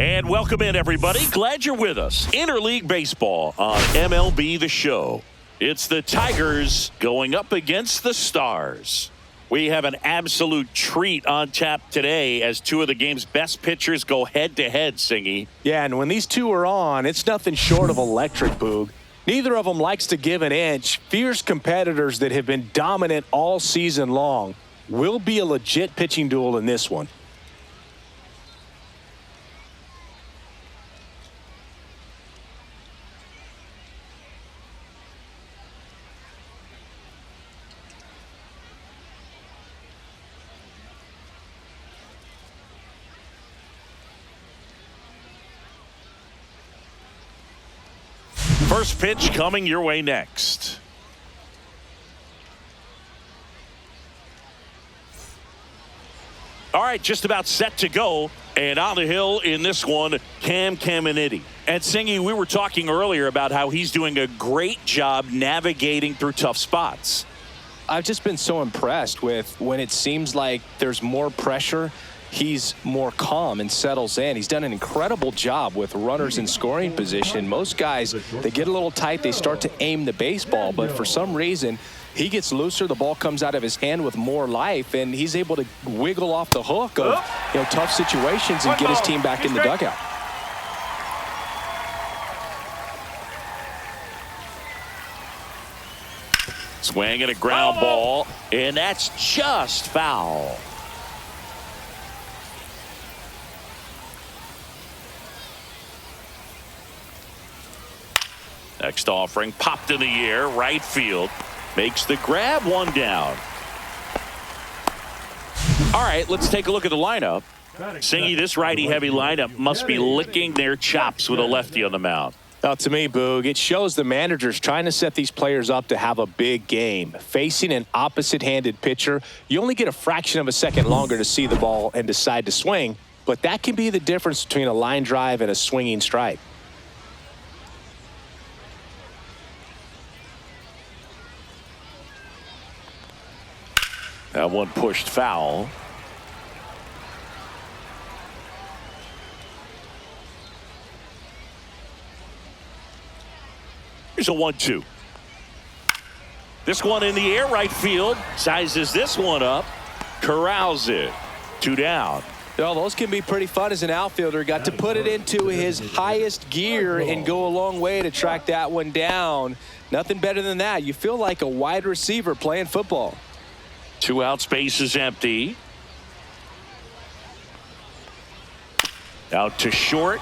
And welcome in, everybody. Glad you're with us. Interleague Baseball on MLB The Show. It's the Tigers going up against the Stars. We have an absolute treat on tap today as two of the game's best pitchers go head-to-head, Singy. Yeah, and when these two are on, it's nothing short of electric, Boog. Neither of them likes to give an inch. Fierce competitors that have been dominant all season long. Will be a legit pitching duel in this one. First pitch coming your way next. All right, just about set to go. And on the hill in this one, Cam Caminiti. And Singy, we were talking earlier about how he's doing a great job navigating through tough spots. I've just been so impressed with when it seems like there's more pressure, he's more calm and settles in. He's done an incredible job with runners in scoring position. Most guys, they get a little tight, they start to aim the baseball, but for some reason, he gets looser, the ball comes out of his hand with more life, and he's able to wiggle off the hook of tough situations and get his team back in the dugout. Swing and a ground ball, and that's just foul. Next offering popped in the air, right field. Makes the grab, one down. All right, let's take a look at the lineup. Singy, this righty-heavy lineup must be licking their chops with a lefty on the mound. Now, to me, Boog, it shows the managers trying to set these players up to have a big game. Facing an opposite-handed pitcher, you only get a fraction of a second longer to see the ball and decide to swing, but that can be the difference between a line drive and a swinging strike. That one pushed foul. Here's a 1-2. This one in the air, right field. Sizes this one up. Corrals it. 2 down. Well, those can be pretty fun as an outfielder. Got to put it into his highest gear and go a long way to track that one down. Nothing better than that. You feel like a wide receiver playing football. 2 out, space is empty. Out to short.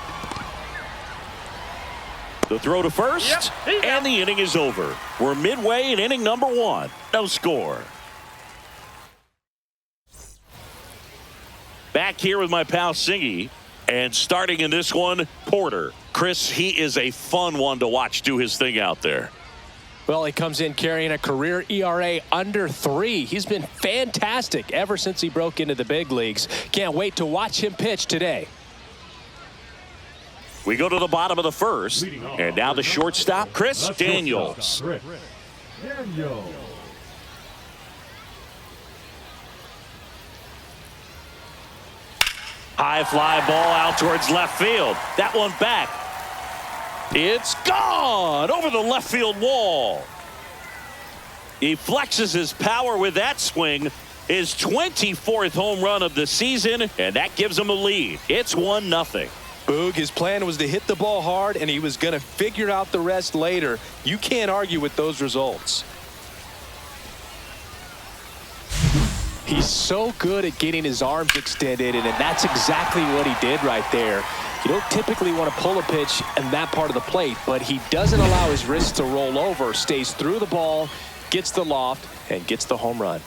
The throw to first, and the inning is over. We're midway in inning number 1. No score. Back here with my pal Singy, and starting in this one, Porter. Chris, he is a fun one to watch do his thing out there. Well, he comes in carrying a career ERA under 3. He's been fantastic ever since he broke into the big leagues. Can't wait to watch him pitch today. We go to the bottom of the first, and now the shortstop, Chris Daniels. High fly ball out towards left field. That one back. It's gone over the left field wall. He flexes his power with that swing. His 24th home run of the season, and that gives him a lead. It's 1-0. Boog, his plan was to hit the ball hard, and he was going to figure out the rest later. You can't argue with those results. He's so good at getting his arms extended, and that's exactly what he did right there. You don't typically want to pull a pitch in that part of the plate, but he doesn't allow his wrists to roll over, stays through the ball, gets the loft, and gets the home run.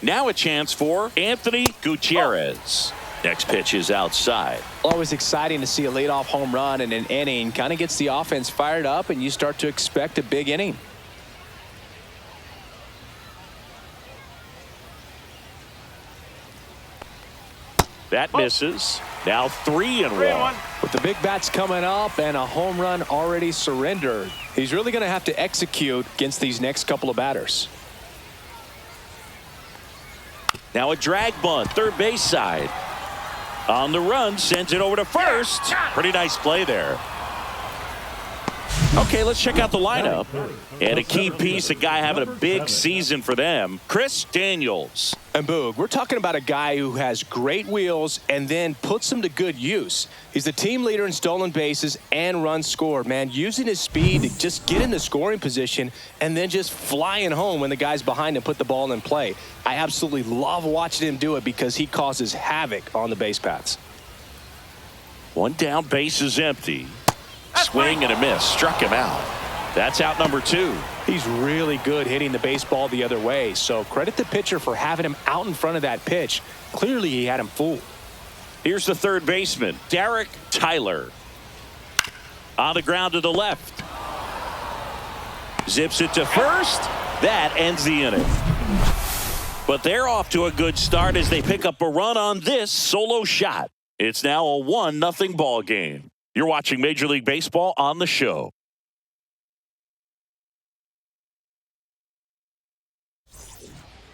Now a chance for Anthony Gutierrez. Next pitch is outside. Always exciting to see a leadoff home run in an inning. Kind of gets the offense fired up, and you start to expect a big inning. That misses. Now 3-1. With the big bats coming up and a home run already surrendered, he's really going to have to execute against these next couple of batters. Now a drag bunt, third base side. On the run, sends it over to first. Pretty nice play there. Okay, let's check out the lineup. And a key piece, a guy having a big season for them, Chris Daniels. And Boog, we're talking about a guy who has great wheels and then puts them to good use. He's the team leader in stolen bases and runs scored, man. Using his speed to just get in the scoring position and then just flying home when the guys behind him put the ball in play. I absolutely love watching him do it because he causes havoc on the base paths. One down, base is empty. Swing and a miss. Struck him out. That's out number 2. He's really good hitting the baseball the other way, so credit the pitcher for having him out in front of that pitch. Clearly, he had him fooled. Here's the third baseman, Derek Tyler. On the ground to the left. Zips it to first. That ends the inning. But they're off to a good start as they pick up a run on this solo shot. It's now a 1-0 ball game. You're watching Major League Baseball on the show.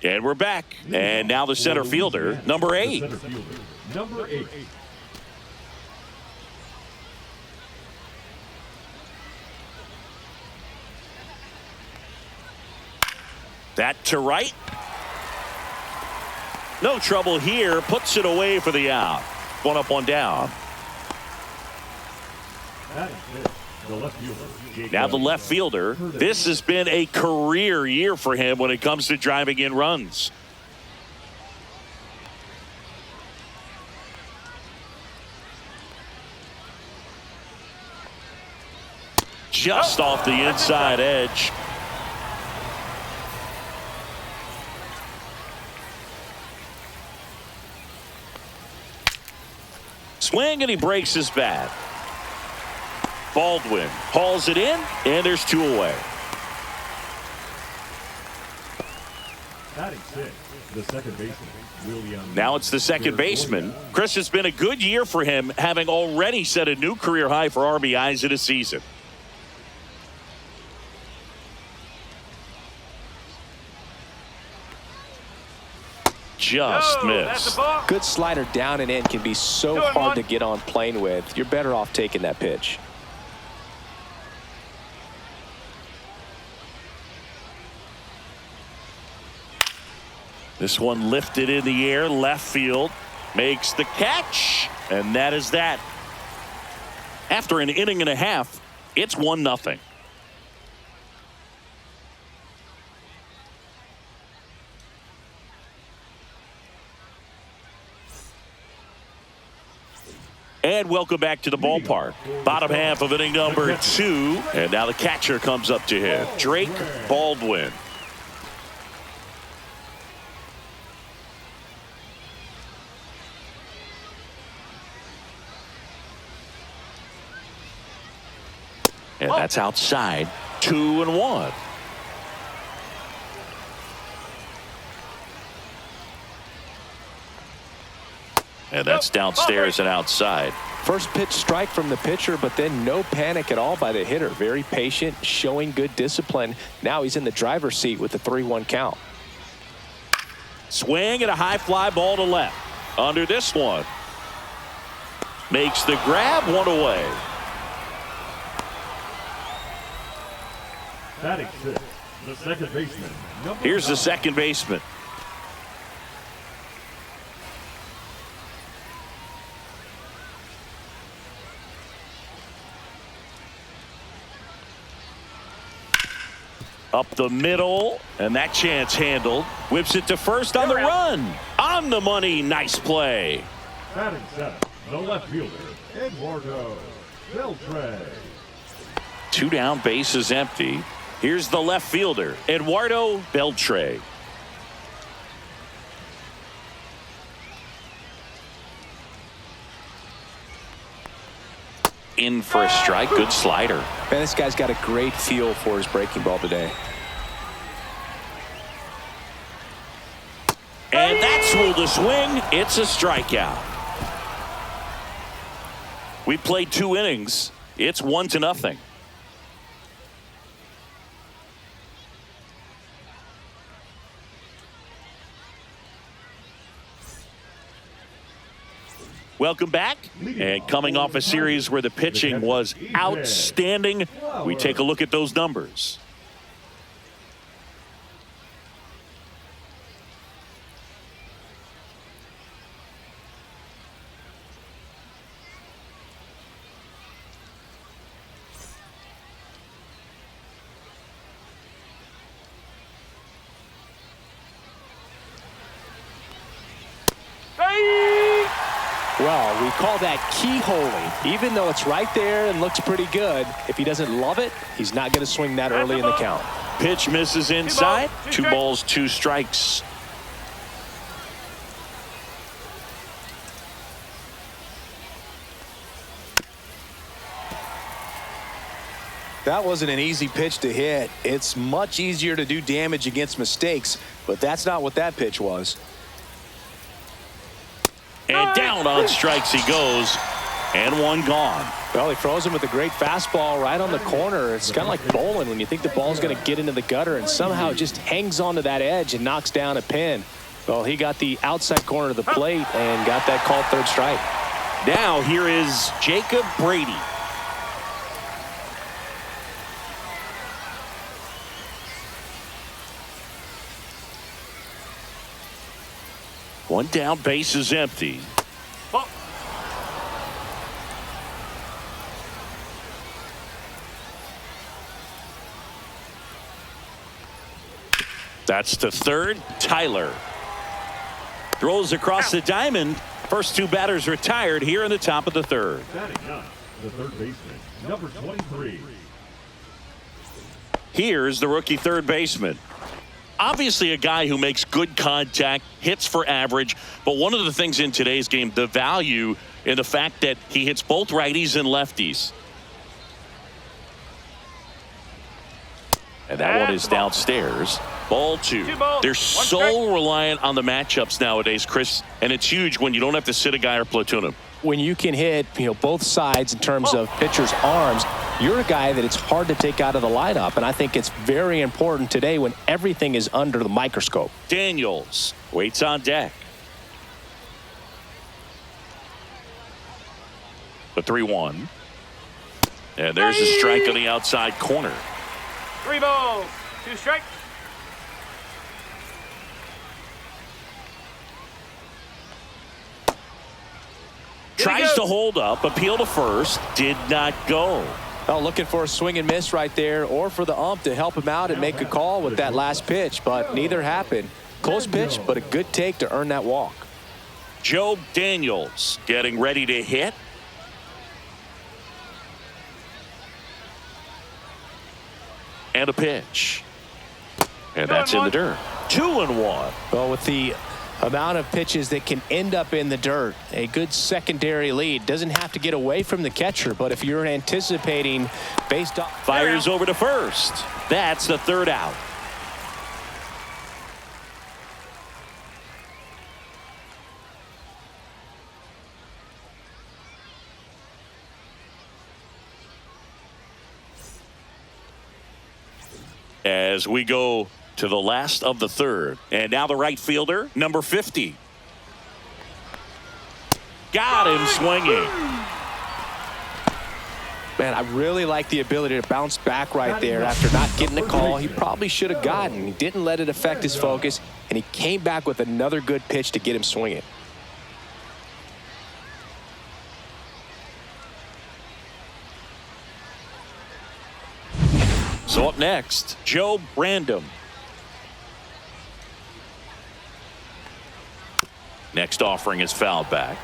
And we're back. And now the center fielder, number 8. That to right. No trouble here. Puts it away for the out. 1 up, 1 down. Now the left fielder. This has been a career year for him when it comes to driving in runs. Just off the inside edge. Swing and he breaks his bat. Baldwin hauls it in, and there's 2 away. The second baseman, now it's the second baseman. Chris, it's been a good year for him, having already set a new career high for RBIs in a season. Just missed. Good slider down and in can be so hard to get on plane with. You're better off taking that pitch. This one lifted in the air, left field, makes the catch, and that is that. After an inning and a half, it's 1-0. And welcome back to the ballpark. Bottom half of inning number 2, and now the catcher comes up to him, Drake Baldwin. And that's outside. 2-1. And that's downstairs and outside. First pitch strike from the pitcher, but then no panic at all by the hitter. Very patient, showing good discipline. Now he's in the driver's seat with the 3-1 count. Swing and a high fly ball to left. Under this one. Makes the grab, 1 away. Batting 6, the second baseman. Here's the second baseman. Up the middle, and that chance handled. Whips it to first on the run. On the money, nice play. Batting 7, the left fielder, Eduardo Beltre. 2 down, base is empty. Here's the left fielder, Eduardo Beltre. In for a strike. Good slider. Man, this guy's got a great feel for his breaking ball today. And that's ruled a swing. It's a strikeout. We played 2 innings. It's 1-0. Welcome back. And coming off a series where the pitching was outstanding, we take a look at those numbers. Well, we call that keyholing. Even though it's right there and looks pretty good, if he doesn't love it, he's not going to swing that early in the count. Pitch misses inside. 2 balls, 2 strikes. That wasn't an easy pitch to hit. It's much easier to do damage against mistakes, but that's not what that pitch was. And down on strikes he goes, and 1 gone. Well, he throws him with a great fastball right on the corner. It's kind of like bowling when you think the ball's going to get into the gutter, and somehow it just hangs onto that edge and knocks down a pin. Well, he got the outside corner of the plate and got that called 3rd strike. Now here is Jacob Brady. One down, base is empty. That's to third. Tyler throws across the diamond. First 2 batters retired here in the top of the 3rd. Batting up, the 3rd baseman, number 23. Here's the rookie 3rd baseman. Obviously a guy who makes good contact, hits for average, but one of the things in today's game, the value in the fact that he hits both righties and lefties. And that one is downstairs. Ball 2. They're so reliant on the matchups nowadays, Chris, and it's huge when you don't have to sit a guy or platoon him. When you can hit, both sides in terms of pitchers' arms, you're a guy that it's hard to take out of the lineup, and I think it's very important today when everything is under the microscope. Daniels waits on deck. The 3-1. And there's a strike on the outside corner. 3 balls, 2 strikes. Tries to hold up, appeal to first, did not go. Well, looking for a swing and miss right there, or for the ump to help him out and make a call with that last pitch, but neither happened. Close pitch, but a good take to earn that walk. Joe Daniels getting ready to hit. And a pitch. And that's in the dirt. 2-1. Well, with the amount of pitches that can end up in the dirt, a good secondary lead. Doesn't have to get away from the catcher, but if you're anticipating based off. Fires over to first. That's the 3rd out. As we go to the last of the 3rd. And now the right fielder, number 50. Got him swinging. Man, I really like the ability to bounce back right there after not getting the call he probably should have gotten. He didn't let it affect his focus, and he came back with another good pitch to get him swinging. So up next, Joe Brandom. Next offering is fouled back.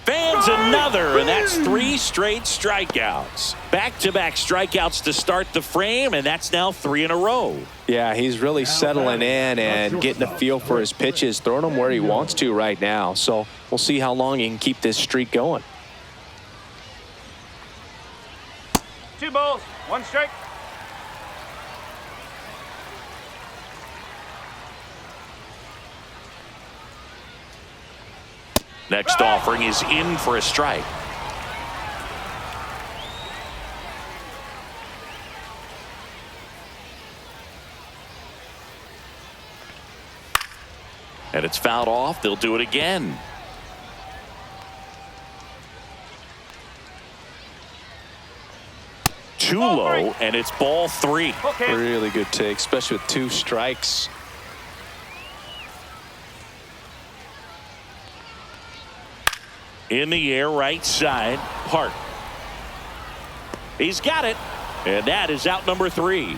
Fans another, and that's 3 straight strikeouts. Back-to-back strikeouts to start the frame, and that's now 3 in a row. Yeah, he's really settling in and getting a feel for his pitches, throwing them where he wants to right now. So we'll see how long he can keep this streak going. 2 balls, 1 strike. Next offering is in for a strike. And it's fouled off. They'll do it again. Too low, and it's ball 3. Okay. Really good take, especially with 2 strikes. In the air, right side, Hart. He's got it, and that is out number 3.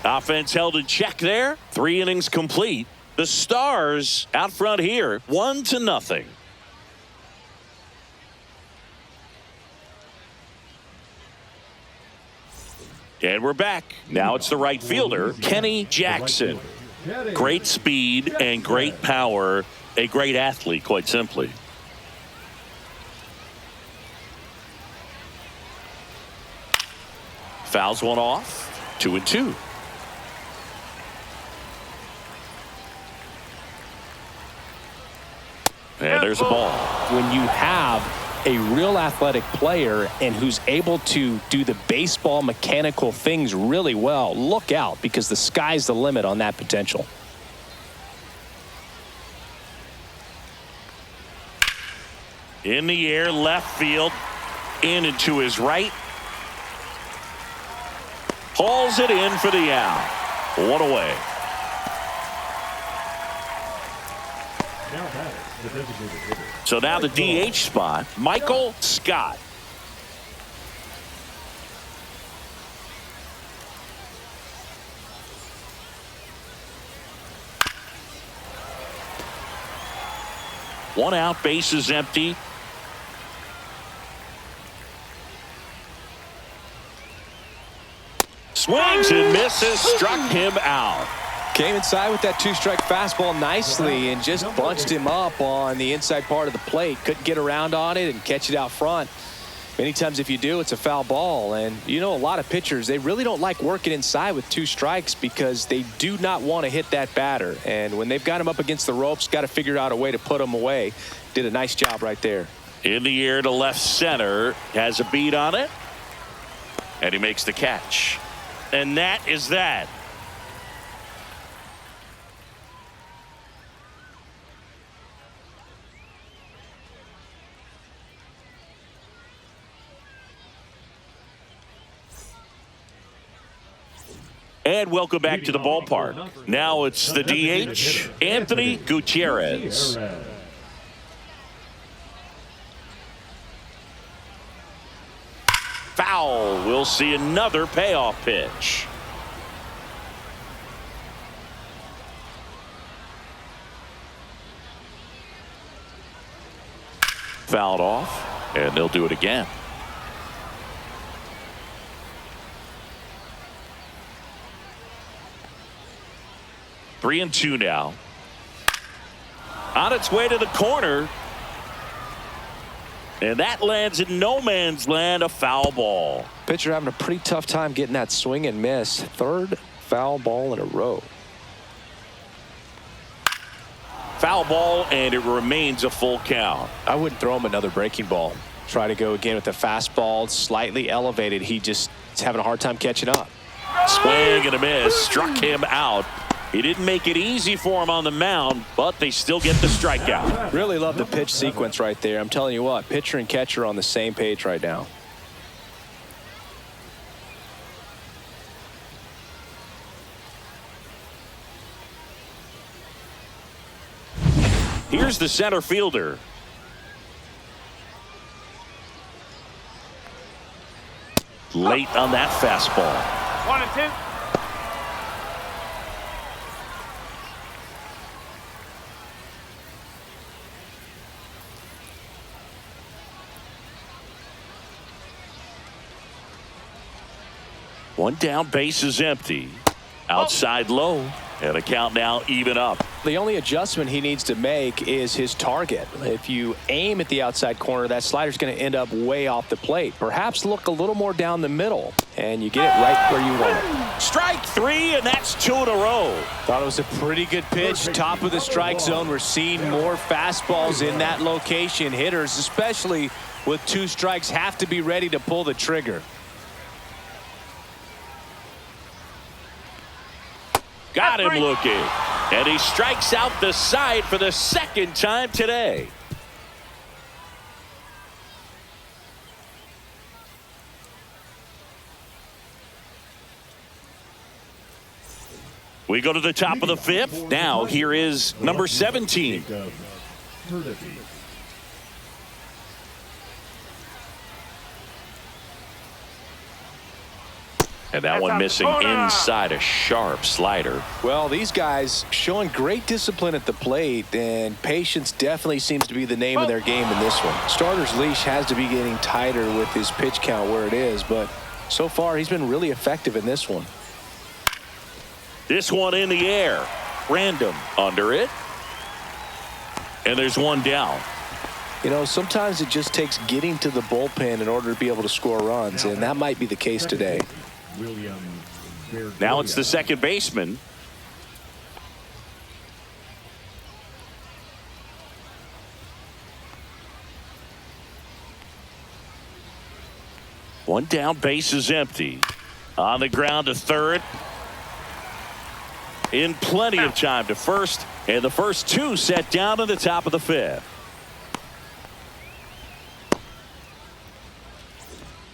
Offense held in check there. 3 innings complete. The Stars out front here, 1-0. And we're back. Now it's the right fielder, Kenny Jackson. Great speed and great power. A great athlete, quite simply. Fouls one off. 2-2. And there's a ball. When you have a real athletic player and who's able to do the baseball mechanical things really well, look out, because the sky's the limit on that potential. In the air, left field, in and to his right. Hauls it in for the out. 1 away. Now batter, the designated hitter. So now the DH spot, Michael Scott. One out, bases empty. Swings and misses, struck him out. Came inside with that 2-strike fastball nicely and just bunched him up on the inside part of the plate. Couldn't get around on it and catch it out front. Many times if you do, it's a foul ball. And you know, a lot of pitchers, they really don't like working inside with 2 strikes because they do not want to hit that batter. And when they've got him up against the ropes, got to figure out a way to put him away. Did a nice job right there. In the air to left center, has a beat on it, and he makes the catch. And that is that. And welcome back to the ballpark. Now it's the DH, Anthony Gutierrez. Foul. We'll see another payoff pitch. Fouled off, and they'll do it again. Three and two now. On its way to the corner. And that lands in no man's land, a foul ball. Pitcher having a pretty tough time getting that swing and miss. 3rd foul ball in a row. Foul ball, and it remains a full count. I wouldn't throw him another breaking ball. Try to go again with the fastball, slightly elevated. He's having a hard time catching up. Swing and a miss, struck him out. He didn't make it easy for him on the mound, but they still get the strikeout. Really love the pitch sequence right there. I'm telling you what, pitcher and catcher are on the same page right now. Here's the center fielder. Late on that fastball. 1-2. One down, base is empty. Outside low, and a count now even up. The only adjustment he needs to make is his target. If you aim at the outside corner, that slider's going to end up way off the plate. Perhaps look a little more down the middle, and you get it right where you want it. Strike 3, and that's 2 in a row. Thought it was a pretty good pitch. Top of the strike zone. We're seeing more fastballs in that location. Hitters, especially with 2 strikes, have to be ready to pull the trigger. Got him looking. And he strikes out the side for the second time today. We go to the top of the fifth. Now here is number 17. And that one missing inside a sharp slider. Well, these guys showing great discipline at the plate, and patience definitely seems to be the name of their game in this one. Starter's leash has to be getting tighter with his pitch count where it is, but so far he's been really effective in this one. This one in the air. Random under it. And there's one down. You know, sometimes it just takes getting to the bullpen in order to be able to score runs, and that might be the case today. Now it's the second baseman. One down, base is empty. On the ground to third. In plenty of time to first, and the first two set down in the top of the fifth.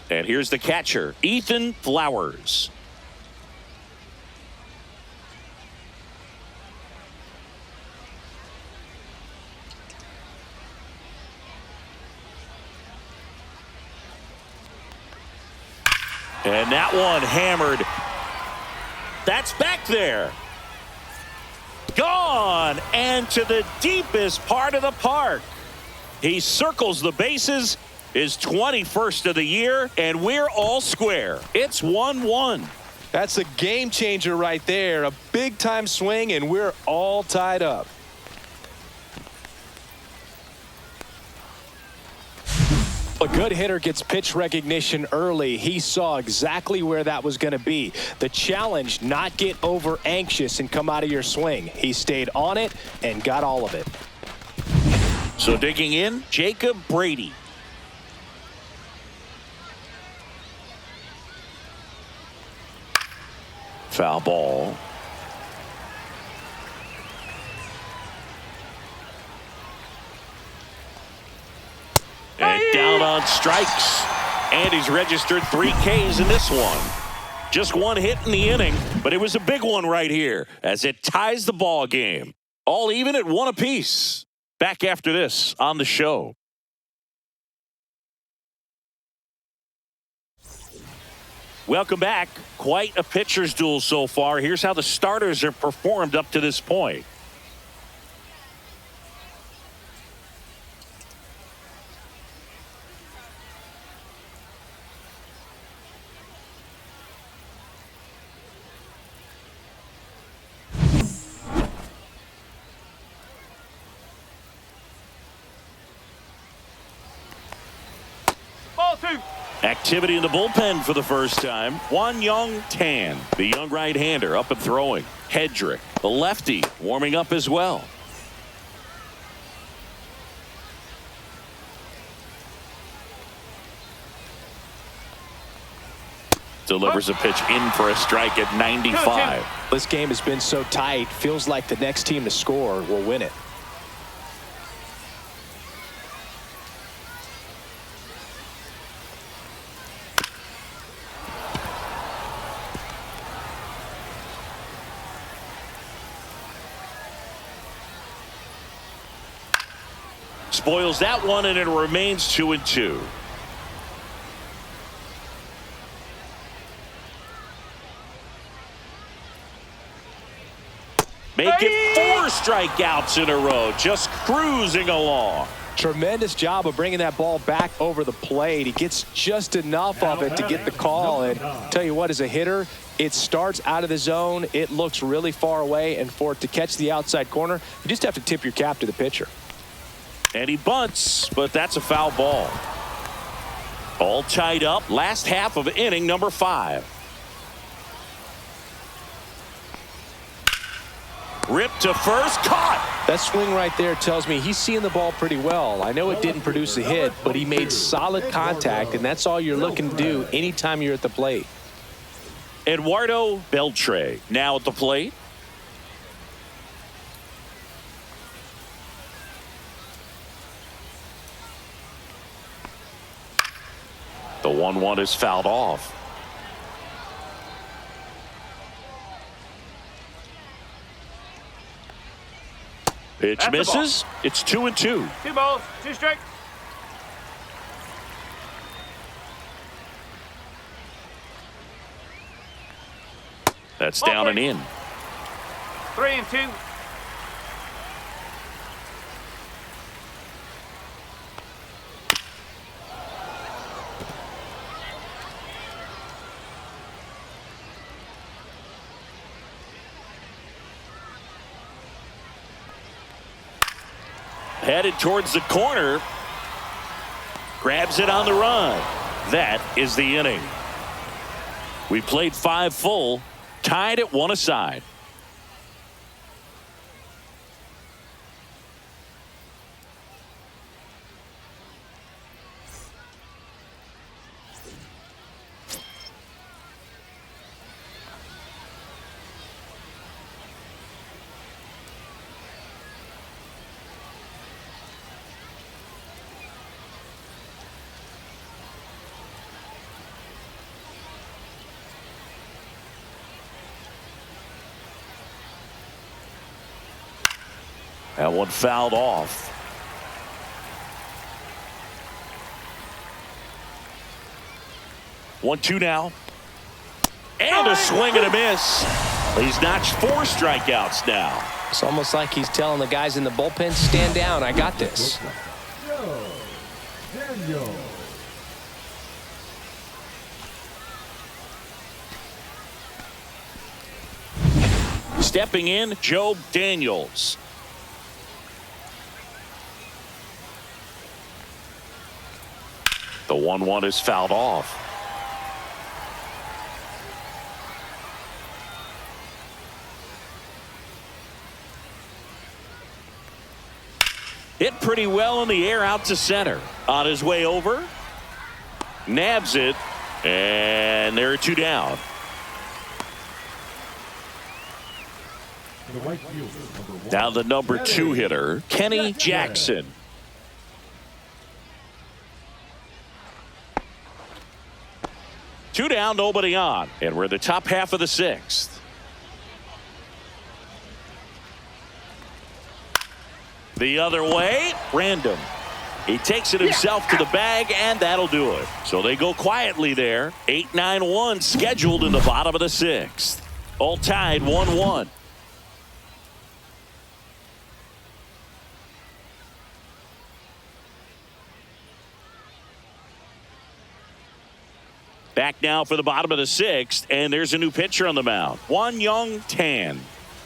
And here's the catcher, Ethan Flowers. And that one hammered. That's back there. Gone and to the deepest part of the park. He circles the bases, his 21st of the year, and we're all square. It's 1-1. That's a game changer right there. A big time swing, and we're all tied up. A good hitter gets pitch recognition early. He saw exactly where that was going to be. The challenge, not get over anxious and come out of your swing. He stayed on it and got all of it. So digging in, Jacob Brady. Foul ball. And down on strikes. And he's registered 3 Ks in this one. Just one hit in the inning, but it was a big one right here as it ties the ball game. All even at 1 apiece. Back after this on the show. Welcome back. Quite a pitcher's duel so far. Here's how the starters have performed up to this point. Activity in the bullpen for the first time. Juan Young Tan, the young right-hander, up and throwing. Hedrick, the lefty, warming up as well. Delivers a pitch in for a strike at 95. This game has been so tight. Feels like the next team to score will win it. Spoils that one, and it remains 2-2. Make it 4 strikeouts in a row, just cruising along. Tremendous job of bringing that ball back over the plate. He gets just enough of it to get the call. And tell you what, as a hitter, it starts out of the zone. It looks really far away, and for it to catch the outside corner, you just have to tip your cap to the pitcher. And he bunts, but that's a foul ball. All tied up. Last half of inning number 5. Ripped to first, caught. That swing right there tells me he's seeing the ball pretty well. I know it didn't produce a hit, but he made solid contact, and that's all you're looking to do anytime you're at the plate. Eduardo Beltre now at the plate. The 1-1 is fouled off. Pitch That's misses. It's 2-2. 2 balls, 2 strikes. That's down and in. 3-2. Headed towards the corner. Grabs it on the run. That is the inning. We played 5 full. Tied at 1 aside. That one fouled off. One, 2 now. And a swing and a miss. He's notched 4 strikeouts now. It's almost like he's telling the guys in the bullpen, stand down, I got this. Daniel. Stepping in, Joe Daniels. The 1-1 is fouled off. Hit pretty well in the air out to center. On his way over. Nabs it. And there are 2 down. The right fielder, number 1. Now the number 2 hitter, Kenny Jackson. Two down, nobody on. And we're in the top half of the 6th. The other way, random. He takes it himself to the bag, and that'll do it. So they go quietly there. 8-9-1 scheduled in the bottom of the 6th. All tied 1-1. Back now for the bottom of the 6th, and there's a new pitcher on the mound. Young Tan.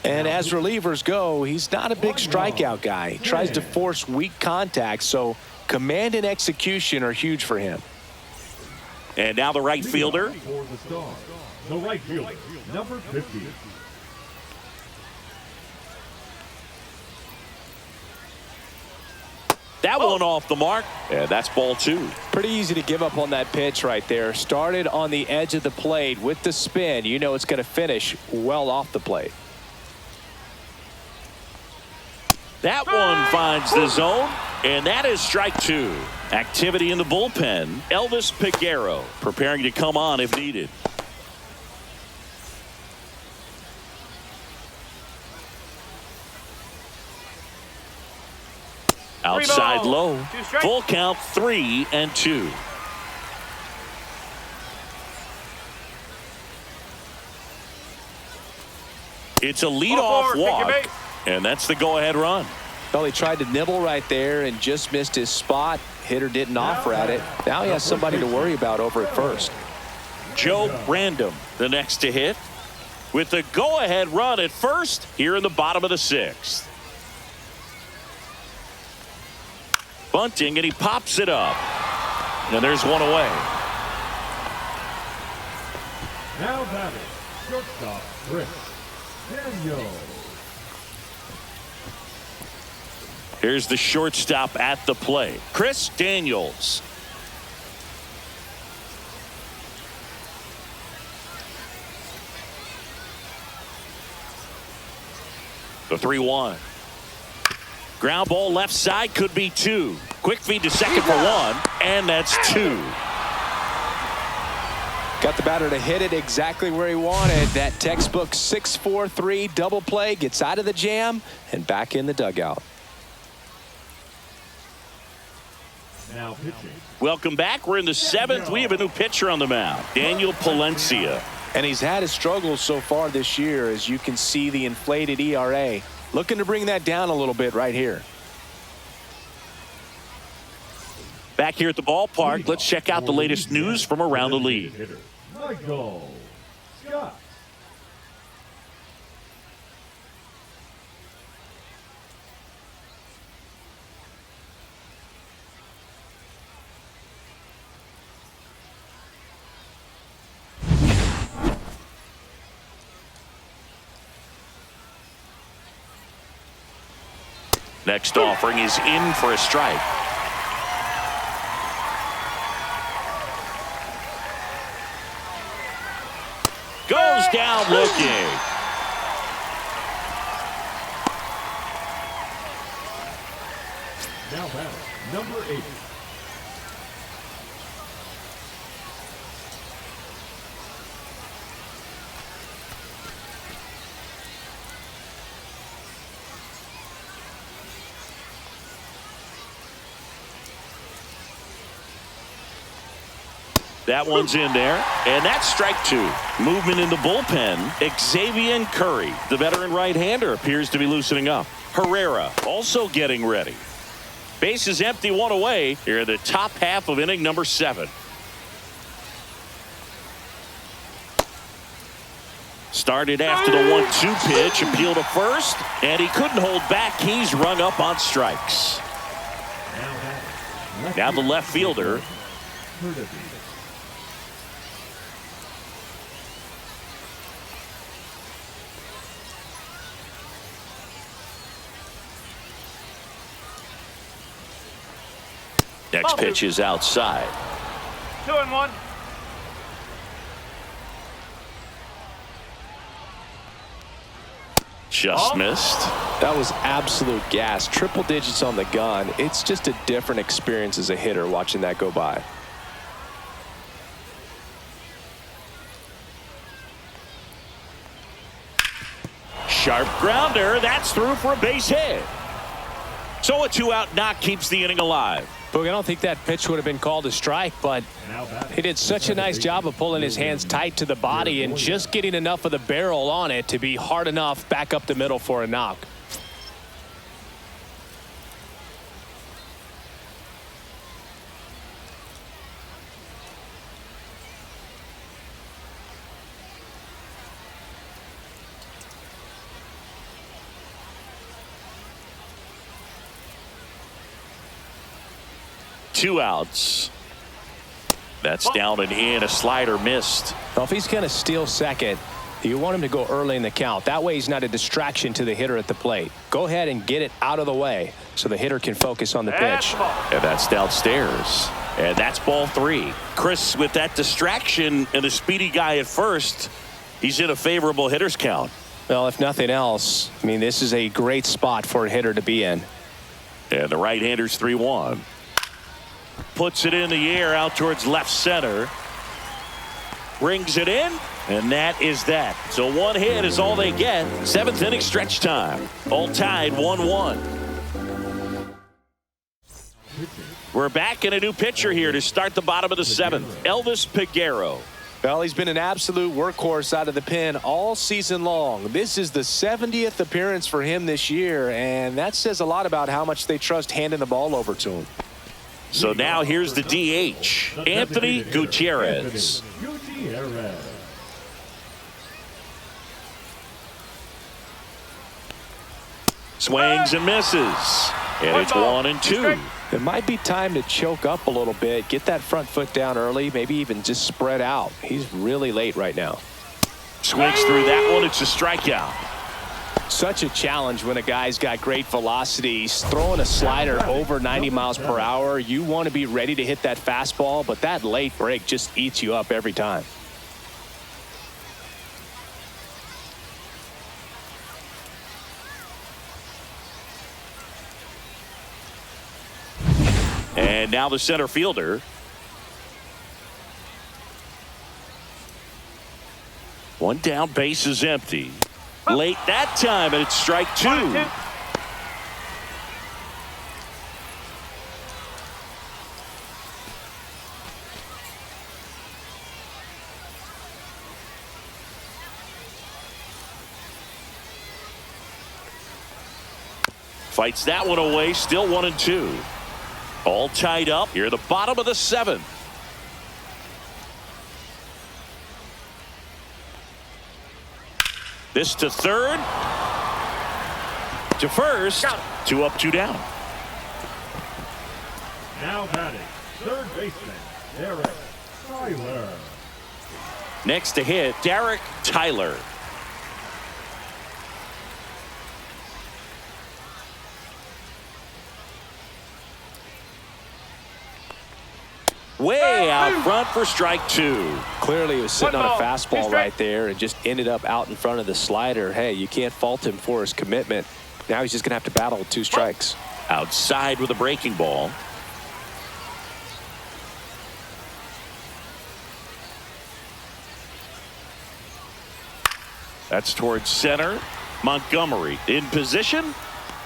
And as relievers go, he's not a big strikeout guy. He tries to force weak contact, so command and execution are huge for him. And now the right fielder. For the Stars, the right fielder, number 50. That one off the mark. And that's ball 2. Pretty easy to give up on that pitch right there. Started on the edge of the plate with the spin. You know it's going to finish well off the plate. That one finds the zone, and that is strike 2. Activity in the bullpen. Elvis Peguero preparing to come on if needed. Outside low. Full count, 3-2. It's a leadoff walk, and that's the go-ahead run. Well, he tried to nibble right there and just missed his spot. Hitter didn't offer at it. Now he has somebody to worry about over at first. Joe Random, the next to hit, with the go-ahead run at first here in the bottom of the 6th. Bunting, and he pops it up. And there's one away. Now batting, shortstop, Chris Daniel. Here's the shortstop at the plate, Chris Daniels. The 3-1. Ground ball left side, could be 2. Quick feed to second for 1, and that's 2. Got the batter to hit it exactly where he wanted. That textbook 6-4-3 double play, gets out of the jam and back in the dugout. Now pitching. Welcome back. We're in the 7th. We have a new pitcher on the mound, Daniel Palencia. And he's had his struggles so far this year, as you can see the inflated ERA. Looking to bring that down a little bit right here. Back here at the ballpark, let's check out the latest news from around the league. Michael Scott. Next offering is in for a strike. Goes down looking. Now batting, number 8. That one's in there, and that's strike 2. Movement in the bullpen. Xavier Curry, the veteran right-hander, appears to be loosening up. Herrera also getting ready. Base is empty, 1 away. Here in the top half of inning number 7. Started after the 1-2 pitch, appeal to first, and he couldn't hold back. He's rung up on strikes. Now the left fielder. Next pitch is outside. 2-1. Just missed. That was absolute gas. Triple digits on the gun. It's just a different experience as a hitter watching that go by. Sharp grounder. That's through for a base hit. So a 2-out knock keeps the inning alive. Boog, I don't think that pitch would have been called a strike, but he did such a nice job of pulling his hands tight to the body and just getting enough of the barrel on it to be hard enough back up the middle for a knock. Two outs. That's down and in. A slider missed. Well, if he's going to steal second, you want him to go early in the count. That way he's not a distraction to the hitter at the plate. Go ahead and get it out of the way so the hitter can focus on the pitch. And that's downstairs. And that's ball 3. Chris, with that distraction and a speedy guy at first, he's in a favorable hitter's count. Well, if nothing else, I mean, this is a great spot for a hitter to be in. And the right-hander's 3-1. Puts it in the air out towards left center. Rings it in, and that is that. So 1 hit is all they get. 7th inning stretch time. All tied 1-1. We're back in a new pitcher here to start the bottom of the 7th. Elvis Peguero. Well, he's been an absolute workhorse out of the pen all season long. This is the 70th appearance for him this year, and that says a lot about how much they trust handing the ball over to him. So now here's the DH, Anthony Gutierrez. Swings and misses. And it's 1-2. It might be time to choke up a little bit, get that front foot down early, maybe even just spread out. He's really late right now. Swings through that one. It's a strikeout. Such a challenge when a guy's got great velocity. He's throwing a slider over 90 miles per hour. You want to be ready to hit that fastball, but that late break just eats you up every time. And now the center fielder. One down, base is empty. Late that time, and it's strike 2. 1-2. Fights that one away, still 1-2. All tied up here at the bottom of the 7th. This to third. To first. 2 up, 2 down. Now batting, third baseman, Derek Tyler. Next to hit, Derek Tyler. Way out front for strike 2. Clearly, he was sitting on a 1 ball, 2 fastball strikes. right there and just ended up out in front of the slider. Hey, you can't fault him for his commitment. Now he's just going to have to battle with 2 strikes. Outside with a breaking ball. That's towards center. Montgomery in position.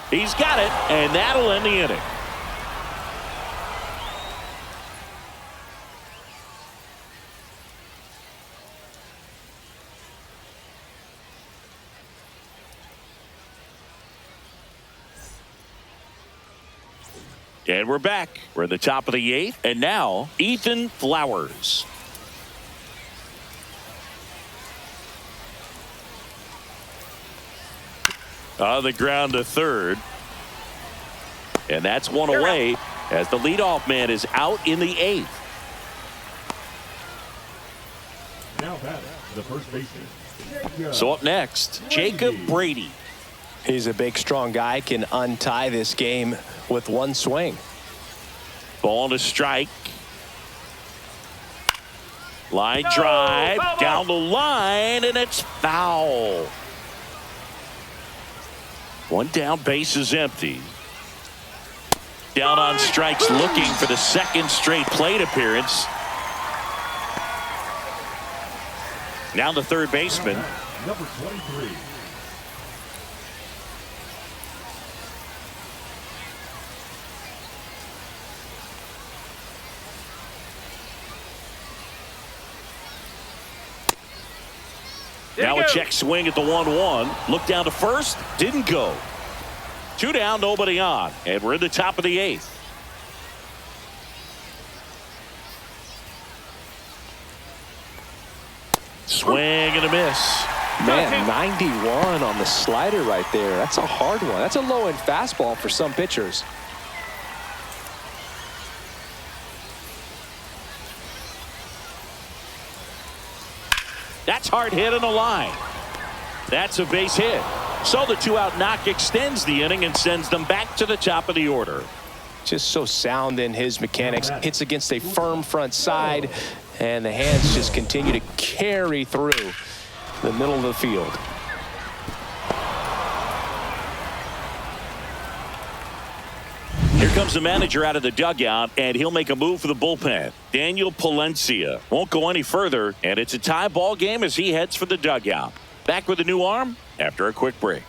He's got it, and that'll end the inning. And we're back. We're at the top of the 8th. And now, Ethan Flowers. On the ground to third. And that's one away as the leadoff man is out in the 8th. Now batting, the first baseman, Jacob. So up next, Jacob Brady. He's a big, strong guy, can untie this game with 1 swing. Ball to strike. Line drive down the line, and it's foul. 1 down, base is empty. Down on strikes, looking for the 2nd straight plate appearance. Now the third baseman. Number 23. Now a check swing at the 1-1. Look down to first. Didn't go. 2 down, nobody on. And we're in the top of the 8th. Swing and a miss. Man, 91 on the slider right there. That's a hard one. That's a low-end fastball for some pitchers. That's hard hit on the line. That's a base hit. So the 2-out knock extends the inning and sends them back to the top of the order. Just so sound in his mechanics. Hits against a firm front side, and the hands just continue to carry through the middle of the field. Here comes the manager out of the dugout, and he'll make a move for the bullpen. Daniel Palencia won't go any further, and it's a tie ball game as he heads for the dugout. Back with a new arm after a quick break.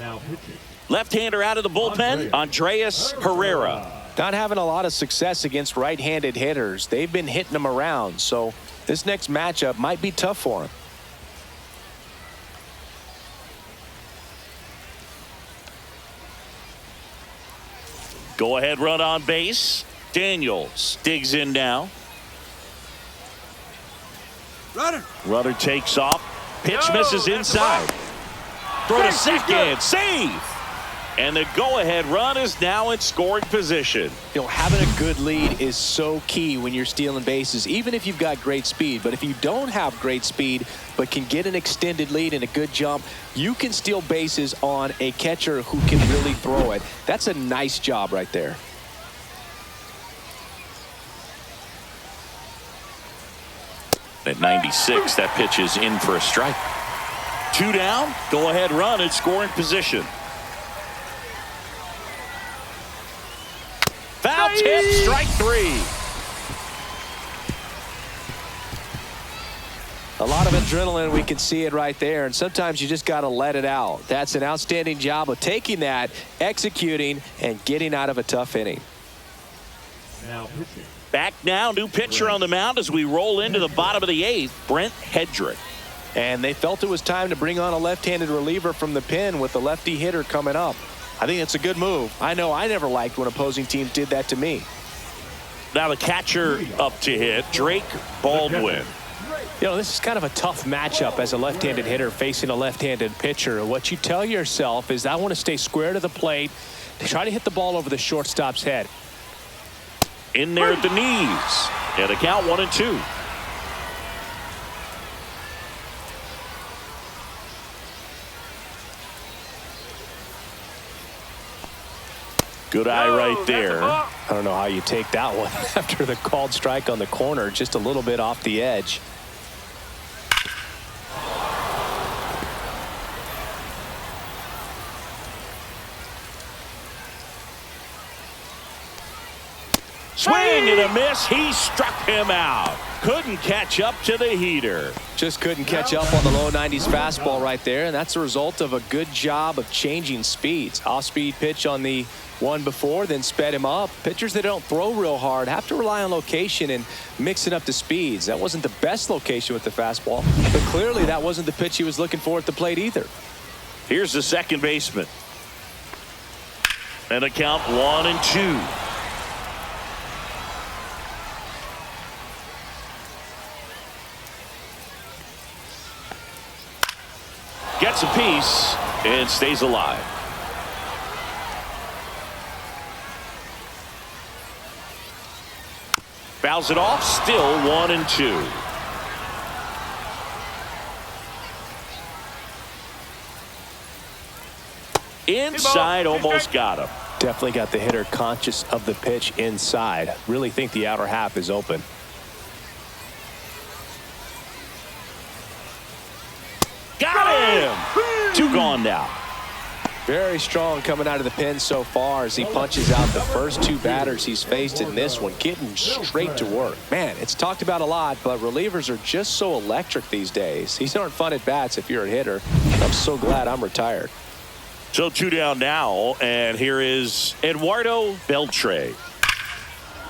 Now pitching. Left-hander out of the bullpen, Andreas Herrera. Not having a lot of success against right-handed hitters. They've been hitting them around, so this next matchup might be tough for him. Go-ahead run on base. Daniels digs in now. Runner takes off. Pitch misses inside. Throw to second. Save. And the go-ahead run is now in scoring position. You know, having a good lead is so key when you're stealing bases, even if you've got great speed. But if you don't have great speed but can get an extended lead and a good jump, you can steal bases on a catcher who can really throw it. That's a nice job right there. At 96, that pitch is in for a strike. 2 down, go-ahead run in scoring position. Foul It's hit. Strike three. A lot of adrenaline, we can see it right there, and sometimes you just got to let it out. That's an outstanding job of taking that, executing, and getting out of a tough inning. Now pitching. Back now, new pitcher on the mound as we roll into the bottom of the eighth, Brent Hedrick. And they felt it was time to bring on a left-handed reliever from the pen with the lefty hitter coming up. I think it's a good move. I know I never liked when opposing teams did that to me. Now the catcher up to hit, Drake Baldwin. You know, this is kind of a tough matchup as a left-handed hitter facing a left-handed pitcher. What you tell yourself is I want to stay square to the plate, try to hit the ball over the shortstop's head. In there at the knees. And a count 1-2. Good eye right there. I don't know how you take that one after the called strike on the corner, just a little bit off the edge. Swing and a miss. He struck him out. Couldn't catch up to the heater. Just couldn't catch up on the low 90s fastball right there, and that's a result of a good job of changing speeds. Off-speed pitch on the one before, then sped him up. Pitchers that don't throw real hard have to rely on location and mixing up the speeds. That wasn't the best location with the fastball, but clearly that wasn't the pitch he was looking for at the plate either. Here's the second baseman. And a count 1-2. Gets a piece and stays alive. Fouls it off. Still 1-2. Inside, almost got him. Definitely got the hitter conscious of the pitch inside. Really think the outer half is open. Got him! Two gone now. Very strong coming out of the pen so far as he punches out the first two batters he's faced in this one, getting straight to work. Man, it's talked about a lot, but relievers are just so electric these days. These aren't fun at bats if you're a hitter. I'm so glad I'm retired. So two down now, and here is Eduardo Beltre.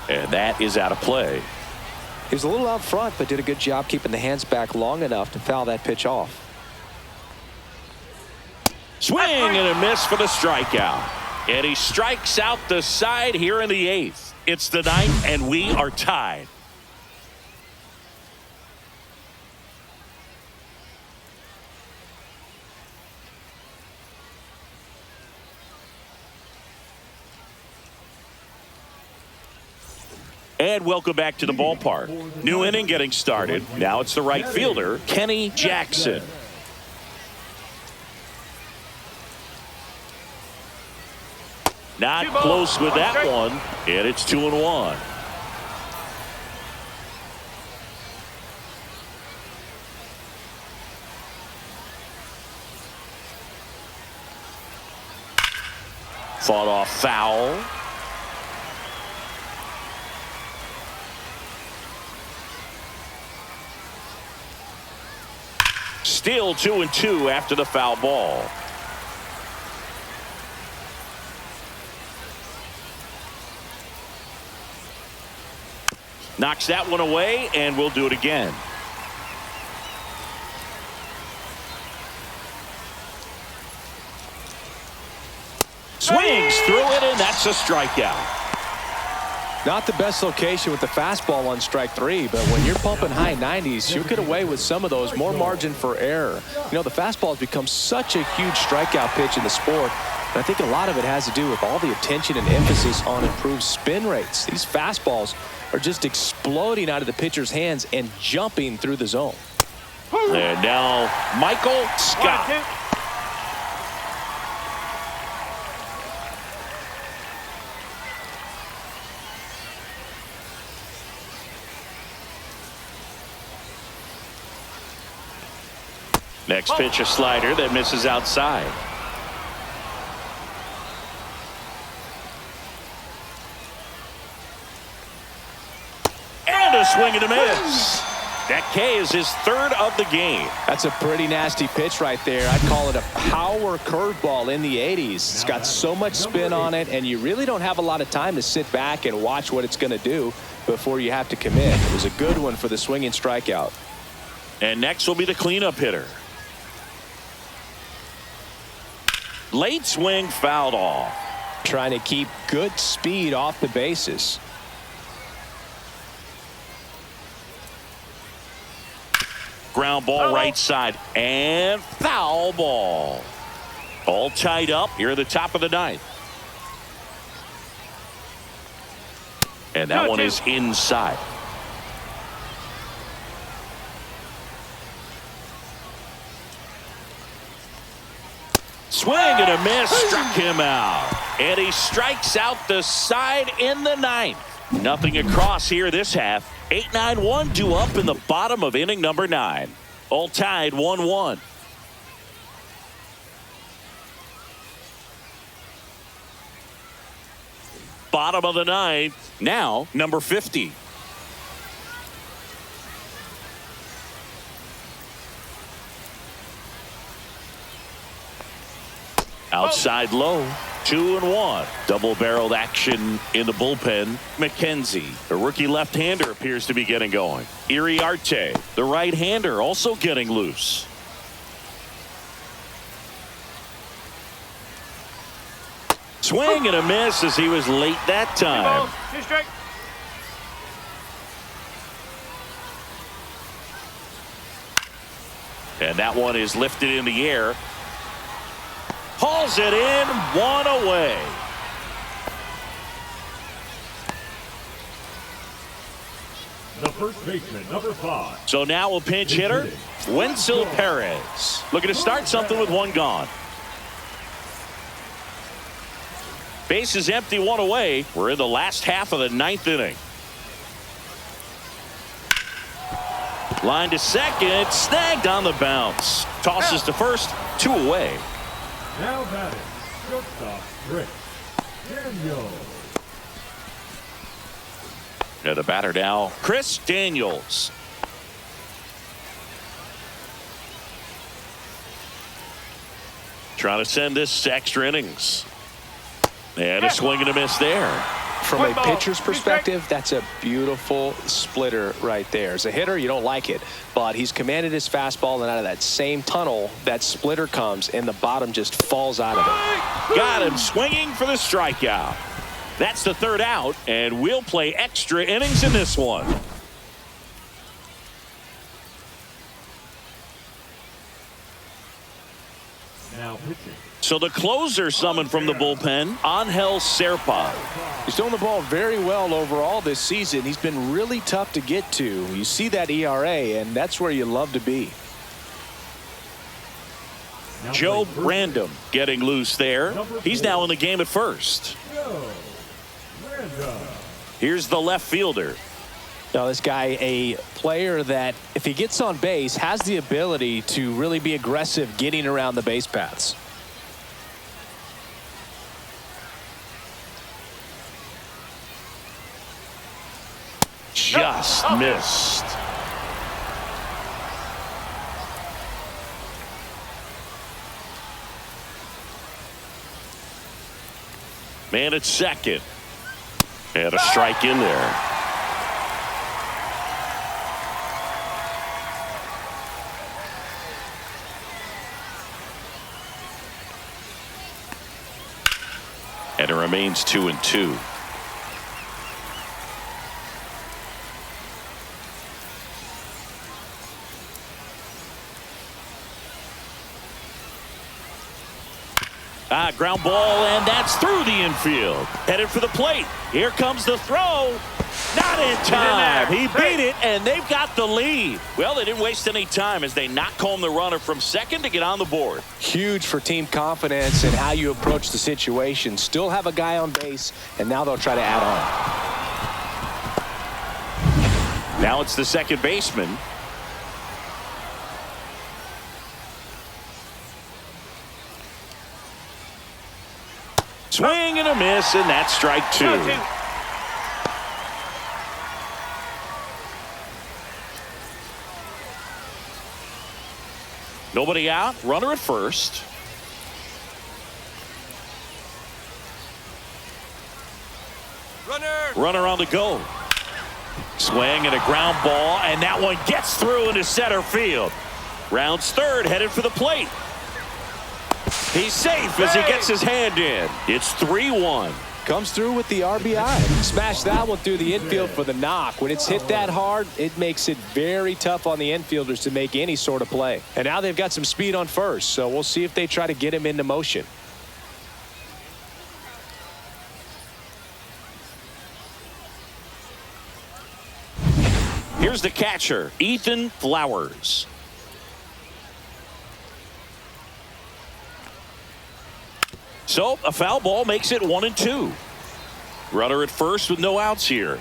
And that is out of play. He was a little out front, but did a good job keeping the hands back long enough to foul that pitch off. Swing and a miss for the strikeout. And he strikes out the side here in the eighth. It's the ninth, and we are tied. And welcome back to the ballpark. New inning getting started. Now it's the right fielder, Kenny Jackson. Not close with that one, and it's 2-1. Fought off foul. Still 2-2 after the foul ball. Knocks that one away, and we'll do it again. Swings through it, and that's a strikeout. Not the best location with the fastball on strike three, but when you're pumping high 90s, you'll get away with some of those, more margin for error. You know, the fastball has become such a huge strikeout pitch in the sport, and I think a lot of it has to do with all the attention and emphasis on improved spin rates. These fastballs are just exploding out of the pitcher's hands and jumping through the zone. And now Michael Scott. Next pitch, a slider that misses outside. swing and a miss. That K is his third of the game. That's a pretty nasty pitch right there. I'd call it a power curveball in the 80s. It's got so much spin on it, and you really don't have a lot of time to sit back and watch what it's going to do before you have to commit. It was a good one for the swinging strikeout. And next will be the cleanup hitter. Late swing fouled off. Trying to keep good speed off the bases. Ground ball right side and foul ball. All tied up here at the top of the ninth. And that one is inside. Swing and a miss, struck him out. And he strikes out the side in the ninth. Nothing across here this half. 8-9-1 due up in the bottom of inning number 9. All tied 1-1. Bottom of the ninth. Now number 50. Outside low. 2-1. Double-barreled action in the bullpen. McKenzie, the rookie left-hander, appears to be getting going. Iriarte, the right-hander, also getting loose. Swing and a miss as he was late that time. 2 strike. And that one is lifted in the air. Hauls it in, 1 away. The first baseman, number 5. So now a pinch hitter, Wenzel Perez. Looking to start something with 1 gone. Base is empty, 1 away. We're in the last half of the 9th inning. Line to second, snagged on the bounce. Tosses to first, 2 away. Now batting, shortstop, Rick Daniels. And the batter now, Chris Daniels. Trying to send this to extra innings. And a swing and a miss there. From a pitcher's perspective, that's a beautiful splitter right there. As a hitter, you don't like it, but he's commanded his fastball, and out of that same tunnel, that splitter comes, and the bottom just falls out of it. Got him swinging for the strikeout. That's the 3rd out, and we'll play extra innings in this one. Now pitching. So the closer summoned from the bullpen, Angel Serpa. He's throwing the ball very well overall this season. He's been really tough to get to. You see that ERA, and that's where you love to be. Joe Random getting loose there. He's now in the game at first. Here's the left fielder. Now this guy, a player that if he gets on base has the ability to really be aggressive getting around the base paths. Just missed. Man at second. And a strike in there. And it remains 2-2. Ground ball, and that's through the infield. Headed for the plate. Here comes the throw. Not in time. He beat it, and they've got the lead. Well, they didn't waste any time as they knock home the runner from second to get on the board. Huge for team confidence and how you approach the situation. Still have a guy on base, and now they'll try to add on. Now it's the second baseman. Swing and a miss, and that's strike 2. Nobody out. Runner at first. Runner on the go. Swing and a ground ball, and that one gets through into center field. Rounds third, headed for the plate. He's safe as he gets his hand in. It's 3-1. Comes through with the RBI. Smash that one through the infield for the knock. When it's hit that hard, it makes it very tough on the infielders to make any sort of play. And now they've got some speed on first, so we'll see if they try to get him into motion. Here's the catcher, Ethan Flowers. So a foul ball makes it 1-2. Runner at first with no outs here.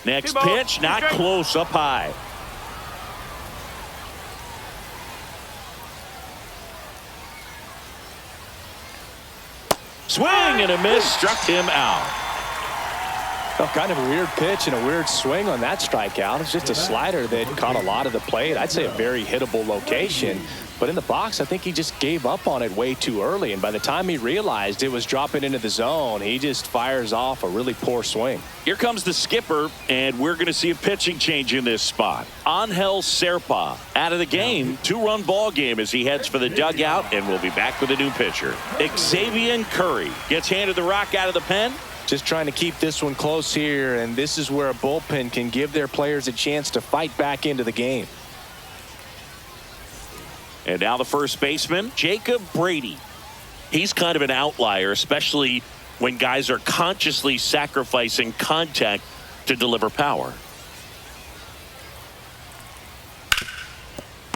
Next pitch, not close, up high. Swing and a miss, struck him out. Oh, kind of a weird pitch and a weird swing on that strikeout. It's just a slider that caught a lot of the plate. I'd say a very hittable location. But in the box, I think he just gave up on it way too early. And by the time he realized it was dropping into the zone, he just fires off a really poor swing. Here comes the skipper, and we're going to see a pitching change in this spot. Angel Serpa out of the game. 2-run ball game as he heads for the dugout, and we'll be back with a new pitcher. Xavier Curry gets handed the rock out of the pen. Just trying to keep this one close here, and this is where a bullpen can give their players a chance to fight back into the game. And now the first baseman, Jacob Brady. He's kind of an outlier, especially when guys are consciously sacrificing contact to deliver power.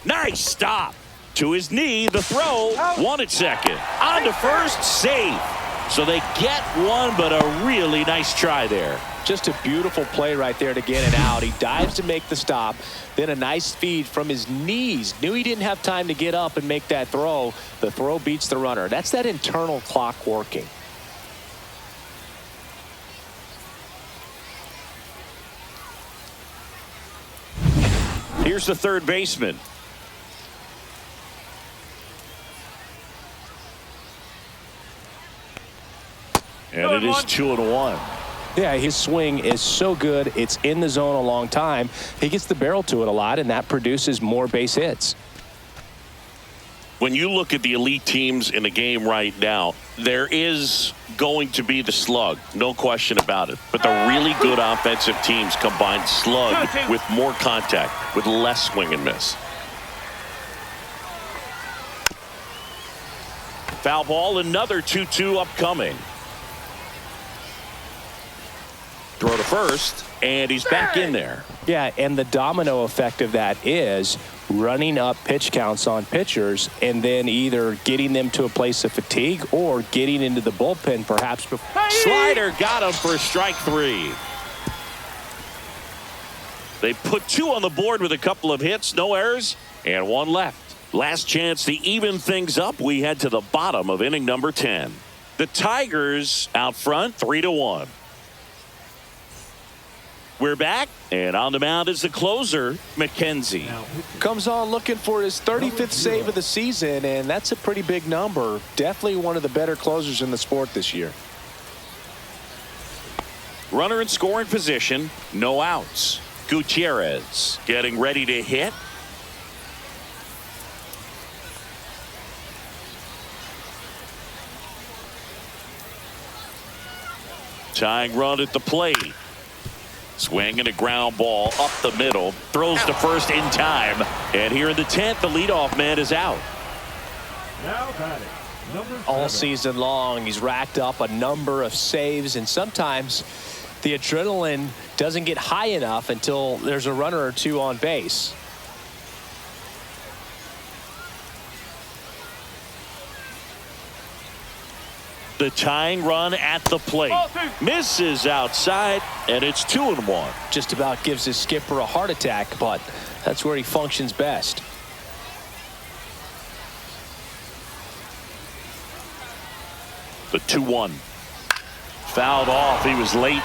Nice stop. To his knee, the throw, one at second. On to first, safe. So they get one, but a really nice try there. Just a beautiful play right there to get it out. He dives to make the stop. Then a nice feed from his knees. Knew he didn't have time to get up and make that throw. The throw beats the runner. That's that internal clock working. Here's the third baseman. And it is 2-1. Yeah, his swing is so good. It's in the zone a long time. He gets the barrel to it a lot, and that produces more base hits. When you look at the elite teams in the game right now, there is going to be the slug, no question about it. But the really good offensive teams combine slug with more contact, with less swing and miss. Foul ball, another 2-2 upcoming. Throw to first, and he's back in there. Yeah, and the domino effect of that is running up pitch counts on pitchers and then either getting them to a place of fatigue or getting into the bullpen perhaps before. Slider got him for strike 3. They put 2 on the board with a couple of hits, no errors, and 1 left. Last chance to even things up. We head to the bottom of inning number 10. The Tigers out front, 3-1. We're back, and on the mound is the closer, McKenzie. Comes on looking for his 35th save of the season, and that's a pretty big number. Definitely one of the better closers in the sport this year. Runner in scoring position, no outs. Gutierrez getting ready to hit. Tying run at the plate. Swing and a ground ball up the middle. Throws to first in time. And here in the 10th, the leadoff man is out. Now batting, number 7. All season long, he's racked up a number of saves, and sometimes the adrenaline doesn't get high enough until there's a runner or 2 on base. The tying run at the plate. Misses outside, and it's 2-1. Just about gives his skipper a heart attack, but that's where he functions best. The 2-1. Fouled off. He was late.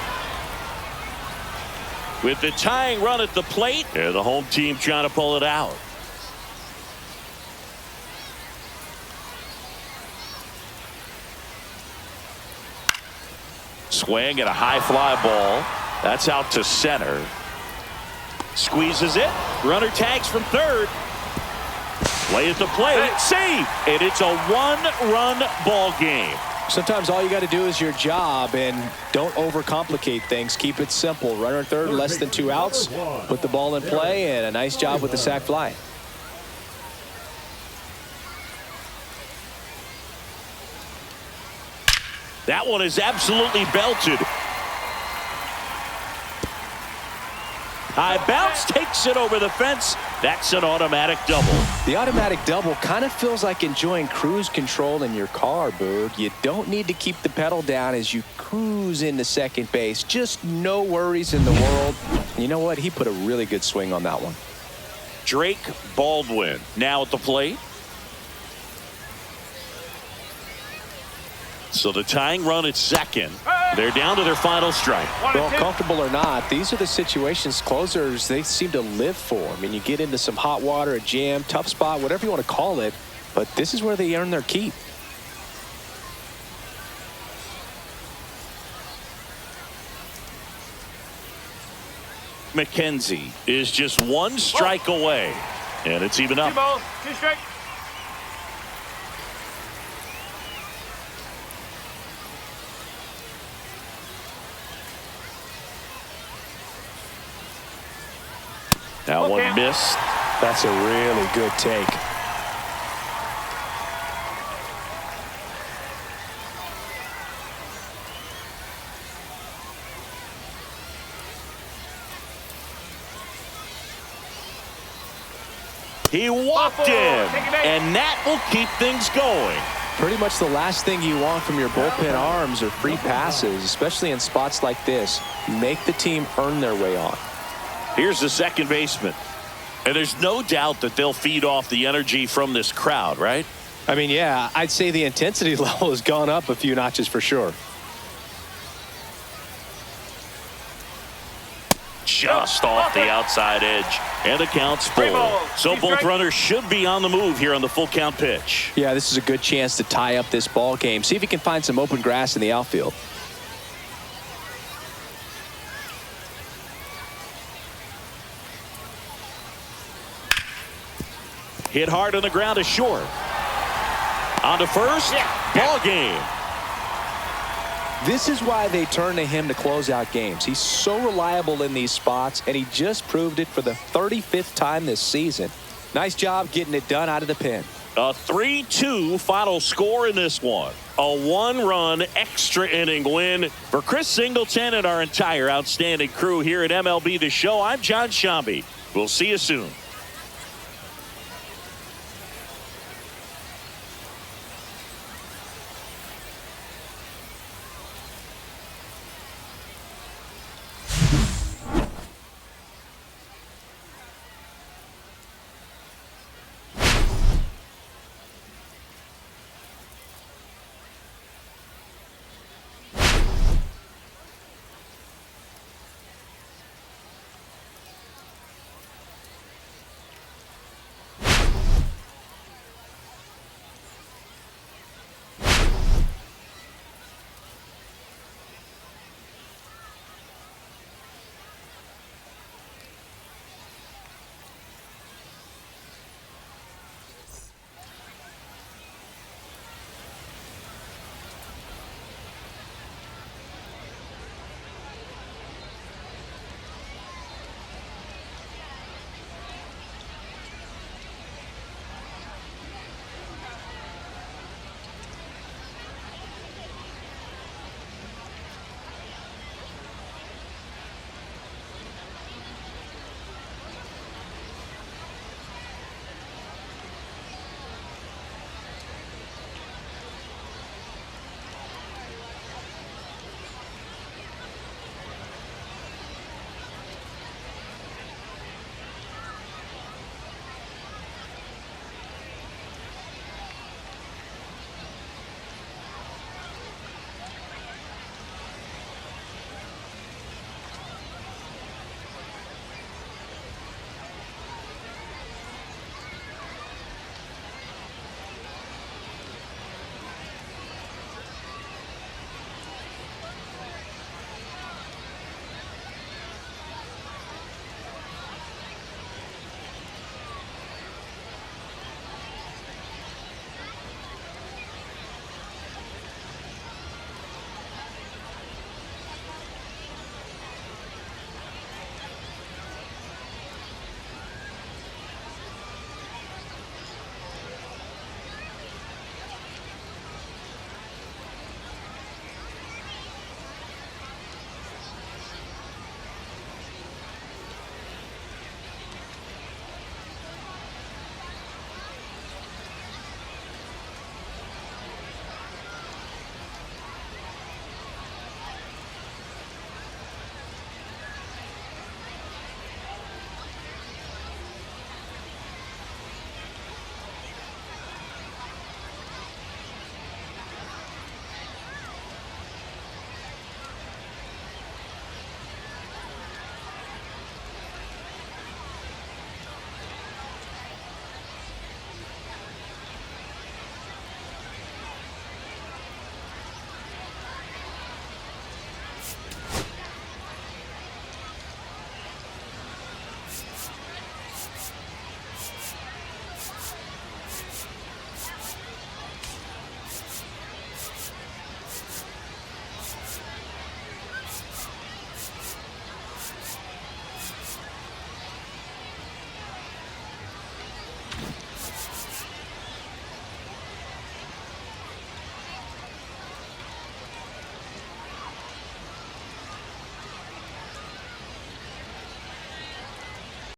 With the tying run at the plate, and the home team trying to pull it out. Swing and a high fly ball. That's out to center. Squeezes it. Runner tags from third. Play at the plate. Save. And it's a one-run ball game. Sometimes all you got to do is your job and don't overcomplicate things. Keep it simple. Runner third, less than 2 outs. Put the ball in play, and a nice job with the sac fly. That one is absolutely belted. High bounce, takes it over the fence. That's an automatic double. The automatic double kind of feels like enjoying cruise control in your car, Boog. You don't need to keep the pedal down as you cruise into second base. Just no worries in the world. You know what? He put a really good swing on that one. Drake Baldwin now at the plate. So the tying run at second. They're down to their final strike. Well, comfortable or not, these are the situations closers they seem to live for. I mean, you get into some hot water, a jam, tough spot, whatever you want to call it, but this is where they earn their keep. McKenzie is just one strike away, and it's even up. 2 balls, 2 strikes. That one missed. That's a really good take. He walked in, and that will keep things going. Pretty much the last thing you want from your bullpen arms are free passes, especially in spots like this. Make the team earn their way on. Here's the second baseman. And there's no doubt that they'll feed off the energy from this crowd, right? I mean, yeah, I'd say the intensity level has gone up a few notches for sure. Just off the outside edge. And the count's full. So both runners should be on the move here on the full count pitch. Yeah, this is a good chance to tie up this ball game. See if he can find some open grass in the outfield. Hit hard on the ground to short. On to first. Ball game. This is why they turn to him to close out games. He's so reliable in these spots, and he just proved it for the 35th time this season. Nice job getting it done out of the pen. A 3-2 final score in this one. A 1-run extra inning win for Chris Singleton and our entire outstanding crew here at MLB The Show. I'm John Shambi. We'll see you soon.